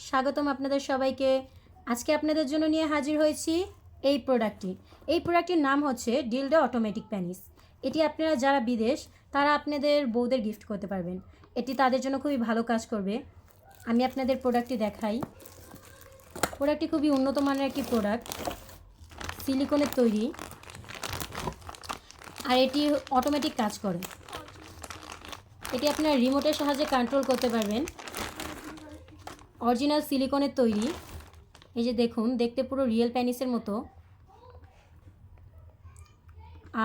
স্বাগতম আপনাদের সবাইকে। আজকে আপনাদের জন্য নিয়ে হাজির হয়েছি এই প্রোডাক্টটির নাম হচ্ছে ডিলডো অটোমেটিক প্যানিস। এটি আপনারা যারা বিদেশ তারা আপনাদের বউদের গিফট করতে পারবেন। এটি তাদের জন্য খুবই ভালো কাজ করবে। আমি আপনাদের প্রোডাক্টটি দেখাই। প্রোডাক্টটি খুবই উন্নত মানের একটি প্রোডাক্ট, সিলিকনের তৈরি, আর এটি অটোমেটিক কাজ করে। এটি আপনারা রিমোটের সাহায্যে কন্ট্রোল করতে পারবেন। অরিজিনাল সিলিকনের তৈরি। এই যে দেখুন, দেখতে পুরো রিয়েল প্যানিসের মতো।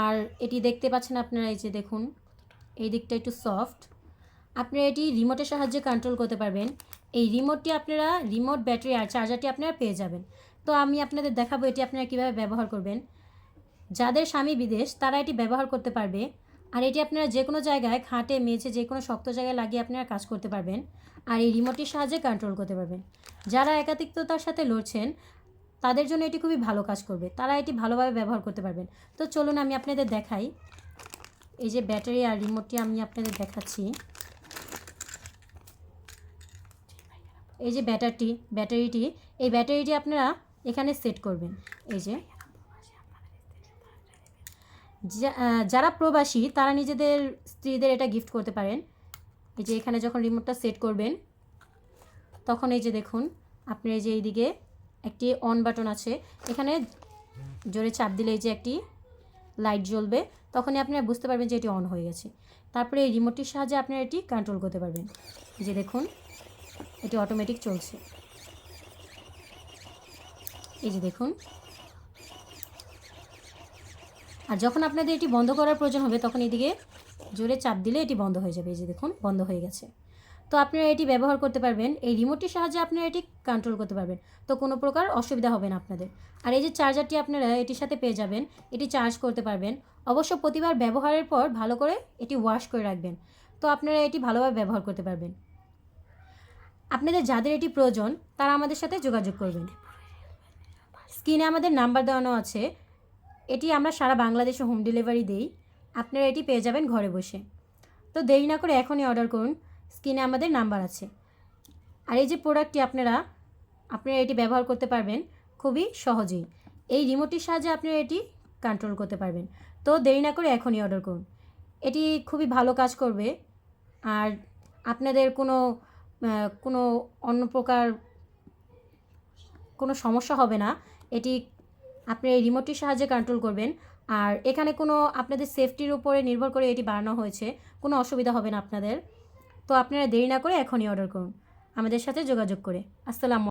আর এটি দেখতে পাচ্ছেন আপনারা, এই যে দেখুন এই দিকটা একটু সফট। আপনারা এটি রিমোটের সাহায্যে কন্ট্রোল করতে পারবেন। এই রিমোটটি আপনারা রিমোট ব্যাটারি আর চার্জারটি আপনারা পেয়ে যাবেন। তো আমি আপনাদের দেখাবো এটি আপনারা কীভাবে ব্যবহার করবেন। যাদের স্বামী বিদেশ তারা এটি ব্যবহার করতে পারবে। আর এটি আপনারা যে কোনো জায়গায়, খাটে, মেঝে, যে কোনো শক্ত জায়গায় লাগিয়ে আপনারা কাজ করতে পারবেন। আর এই রিমোটটির সাহায্যে কন্ট্রোল করতে পারবেন। যারা একাকিত্বতার সাথে লড়ছেন তাদের জন্য এটি খুবই ভালো কাজ করবে, তারা এটি ভালোভাবে ব্যবহার করতে পারবেন। তো চলুন আমি আপনাদের দেখাই। এই যে ব্যাটারি আর রিমোটটি আমি আপনাদের দেখাচ্ছি। এই যে এই ব্যাটারিটি আপনারা এখানে সেট করবেন। এই যে যারা প্রবাসী তারা নিজেদের স্ত্রীদের এটা গিফট করতে পারেন। এই যে এখানে যখন রিমোটটা সেট করবেন তখন এই যে দেখুন আপনার এই যে এইদিকে একটি অন বাটন আছে, এখানে জোরে চাপ দিলে এই যে একটি লাইট জ্বলবে, তখনই আপনারা বুঝতে পারবেন যে এটি অন হয়ে গেছে। তারপরে এই রিমোটটির সাহায্যে আপনারা এটি কন্ট্রোল করতে পারবেন। এই যে দেখুন এটি অটোমেটিক চলছে। এই যে দেখুন, আর যখন আপনাদের এটি বন্ধ করার প্রয়োজন হবে তখন এদিকে জোরে চাপ দিলে এটি বন্ধ হয়ে যাবে। এই যে দেখুন বন্ধ হয়ে গেছে। তো আপনারা এটি ব্যবহার করতে পারবেন। এই রিমোটটির সাহায্যে আপনারা এটি কন্ট্রোল করতে পারবেন, তো কোনো প্রকার অসুবিধা হবে না আপনাদের। আর এই যে চার্জারটি আপনারা এটির সাথে পেয়ে যাবেন, এটি চার্জ করতে পারবেন। অবশ্য প্রতিবার ব্যবহারের পর ভালো করে এটি ওয়াশ করে রাখবেন, তো আপনারা এটি ভালোভাবে ব্যবহার করতে পারবেন। আপনাদের যাদের এটি প্রয়োজন তারা আমাদের সাথে যোগাযোগ করবেন। স্ক্রিনে আমাদের নাম্বার দেওয়ানো আছে। এটি আমরা সারা বাংলাদেশে হোম ডেলিভারি দিই। আপনারা এটি পেয়ে যাবেন ঘরে বসে। তো দেরি না করে এখনই অর্ডার করুন, স্ক্রিনে আমাদের নাম্বার আছে। আর এই যে প্রোডাক্টটি আপনারা এটি ব্যবহার করতে পারবেন খুবই সহজেই। এই রিমোটটির সাহায্যে আপনারা এটি কন্ট্রোল করতে পারবেন। তো দেরি না করে এখনই অর্ডার করুন, এটি খুবই ভালো কাজ করবে। আর আপনাদের কোনো অন্য প্রকার কোনো সমস্যা হবে না। এটি আপনি এই রিমোটটির সাহায্যে কন্ট্রোল করবেন। আর এখানে কোনো আপনাদের সেফটির উপরে নির্ভর করে এটি বানানো হয়েছে, কোনো অসুবিধা হবে না আপনাদের। তো আপনারা দেরি না করে এখনই অর্ডার করুন আমাদের সাথে যোগাযোগ করে। আসসালামু